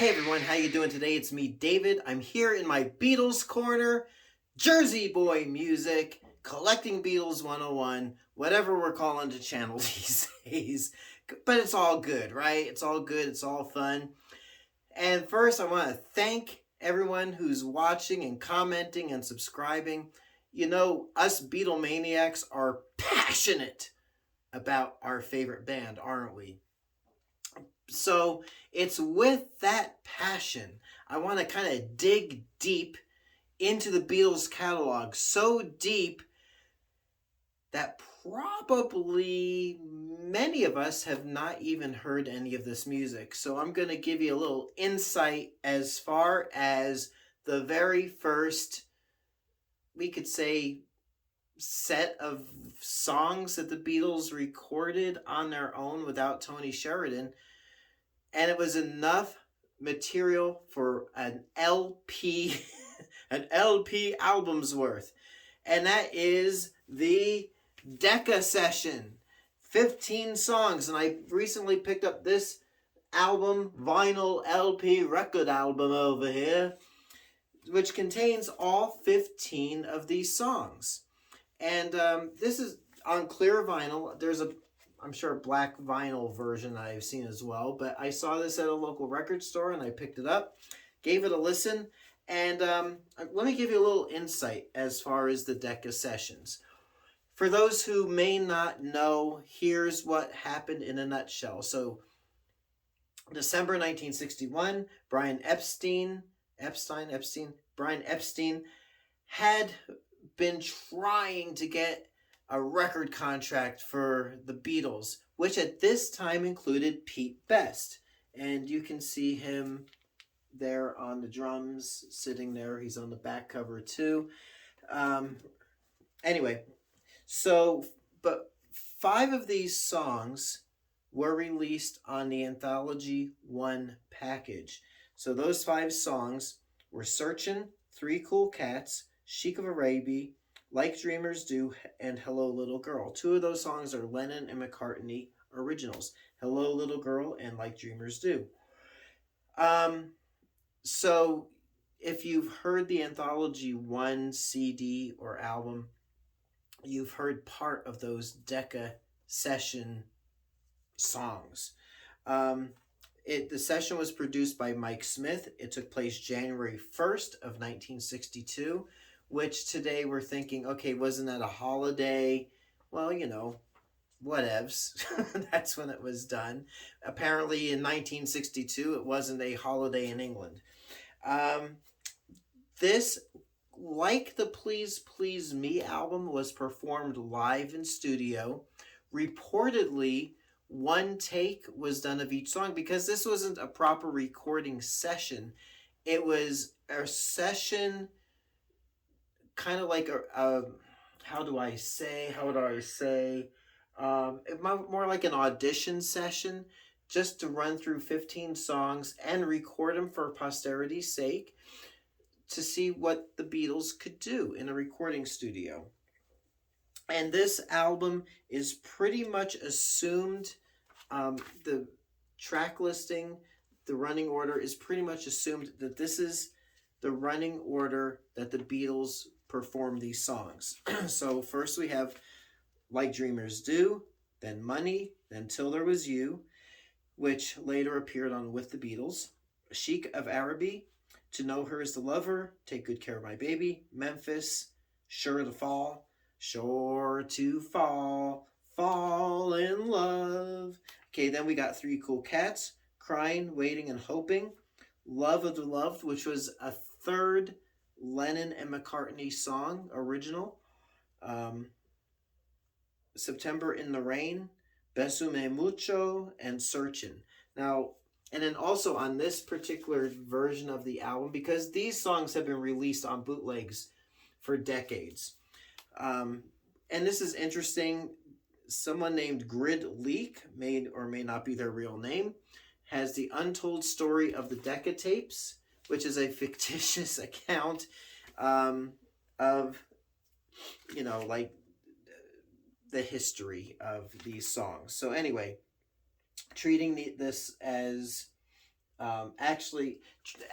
Hey everyone, how you doing today? It's me, David. I'm here in my Beatles corner, Jersey boy music, collecting Beatles 101, whatever we're calling the channel these days. But it's all good, right? It's all good, it's all fun. And first, I want to thank everyone who's watching and commenting and subscribing. You know, us Beatlemaniacs are passionate about our favorite band, aren't we? So it's with that passion, I want to kind of dig deep into the Beatles catalog, so deep that probably many of us have not even heard any of this music. So I'm going to give you a little insight as far as the very first, we could say, set of songs that the Beatles recorded on their own without Tony Sheridan. And it was enough material for an LP, an LP album's worth. And that is the Decca session. 15 songs. And I recently picked up this album, vinyl LP record album over here, which contains all 15 of these songs. And this is on clear vinyl. There's I'm sure a black vinyl version I've seen as well, but I saw this at a local record store and I picked it up, gave it a listen, and let me give you a little insight as far as the Decca sessions. For those who may not know, here's what happened in a nutshell. So, December 1961, Brian Epstein had been trying to get a record contract for the Beatles, which at this time included Pete Best. And you can see him there on the drums, sitting there. He's on the back cover too. Anyway, but 5 of these songs were released on the Anthology 1 package. So those 5 songs were Searchin', Three Cool Cats, Chic of Arabia, Like Dreamers Do, and Hello Little Girl. 2 of those songs are Lennon and McCartney originals. Hello Little Girl and Like Dreamers Do. So if you've heard the Anthology 1 CD or album, you've heard part of those Decca session songs. The session was produced by Mike Smith. It took place January 1st of 1962. Which today we're thinking, okay, wasn't that a holiday? Well, you know, whatevs. That's when it was done. Apparently in 1962, it wasn't a holiday in England. This, like the Please Please Me album, was performed live in studio. Reportedly, 1 take was done of each song because this wasn't a proper recording session. It was a session kind of like how would I say, more like an audition session, just to run through 15 songs and record them for posterity's sake to see what the Beatles could do in a recording studio. And this album is pretty much assumed, the track listing, the running order is pretty much assumed that this is the running order that the Beatles perform these songs. So first we have Like Dreamers Do, then Money, then Till There Was You, which later appeared on With the Beatles, Chic of Arabia, To Know Her Is the Lover, Take Good Care of My Baby, Memphis, Sure to Fall, Fall in Love. Okay, then we got Three Cool Cats, Crying, Waiting and Hoping, Love of the Loved, which was a third Lennon and McCartney song, original. September in the Rain, Besume Mucho, and Searchin'. Now, and then also on this particular version of the album, because these songs have been released on bootlegs for decades. And this is interesting. Someone named Grid Leak, may or may not be their real name, has the Untold Story of the Decca Tapes, which is a fictitious account of, you know, like the history of these songs. So anyway, treating this as Actually,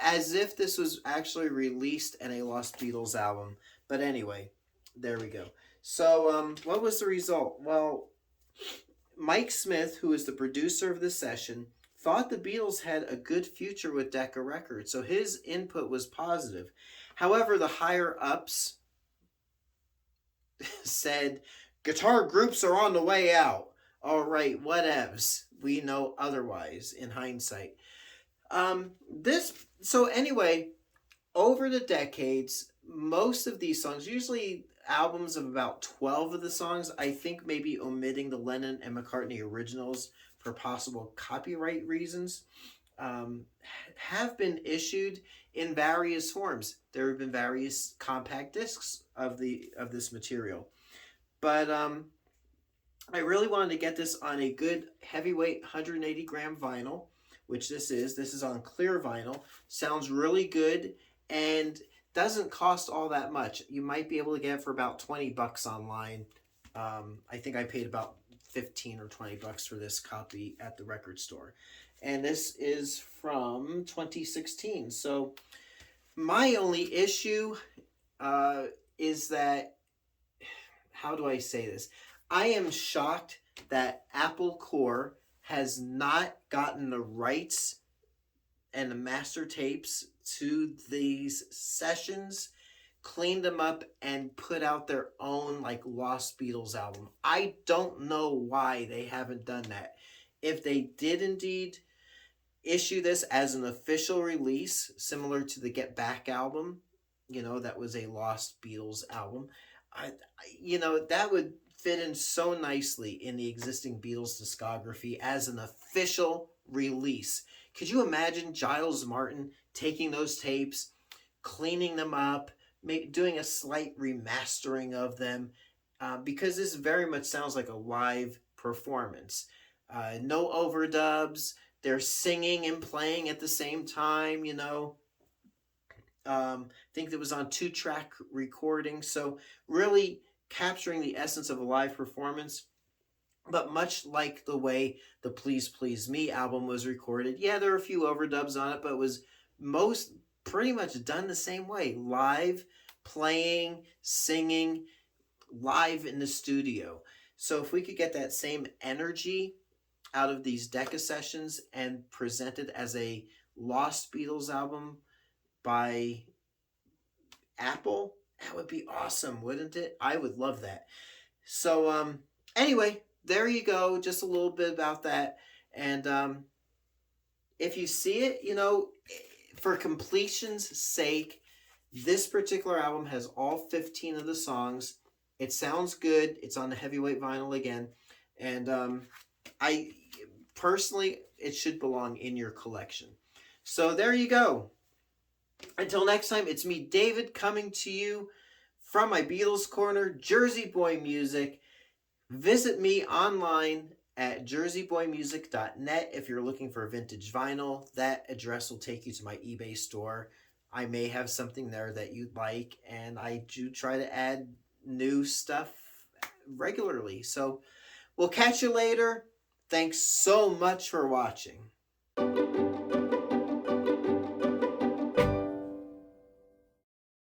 as if this was actually released in a Lost Beatles album. But anyway, there we go. So, what was the result? Well, Mike Smith, who is the producer of the session, thought the Beatles had a good future with Decca Records, so his input was positive. However, the higher ups said, guitar groups are on the way out. All right, whatevs. We know otherwise in hindsight. So anyway, over the decades, most of these songs, usually albums of about 12 of the songs, I think maybe omitting the Lennon and McCartney originals for possible copyright reasons, have been issued in various forms. There have been various compact discs of this material. But I really wanted to get this on a good heavyweight 180 gram vinyl, which this is. This is on clear vinyl. Sounds really good and doesn't cost all that much. You might be able to get it for about 20 bucks online. I think I paid about 15 or 20 bucks for this copy at the record store. And this is from 2016. So my only issue is that, how do I say this? I am shocked that Apple Corps has not gotten the rights and the master tapes to these sessions, cleaned them up, and put out their own like Lost Beatles album. I don't know why they haven't done that. If they did indeed issue this as an official release, similar to the Get Back album, that was a Lost Beatles album, that would fit in so nicely in the existing Beatles discography as an official release. Could you imagine Giles Martin taking those tapes, cleaning them up, doing a slight remastering of them? Because this very much sounds like a live performance. No overdubs. They're singing and playing at the same time, I think it was on 2-track recording. So really capturing the essence of a live performance. But much like the way the Please Please Me album was recorded, yeah, there are a few overdubs on it, but it was pretty much done the same way. Live, playing, singing, live in the studio. So if we could get that same energy out of these Decca sessions and present it as a Lost Beatles album by Apple, that would be awesome, wouldn't it? I would love that. So anyway, there you go. Just a little bit about that. And if you see it, for completion's sake, this particular album has all 15 of the songs. It sounds good. It's on the heavyweight vinyl again. And I personally, it should belong in your collection. So there you go. Until next time, it's me, David, coming to you from my Beatles Corner, Jersey Boy Music. Visit me online at jerseyboymusic.net if you're looking for vintage vinyl. That address will take you to my eBay store. I may have something there that you'd like, and I do try to add new stuff regularly. So we'll catch you later. Thanks so much for watching.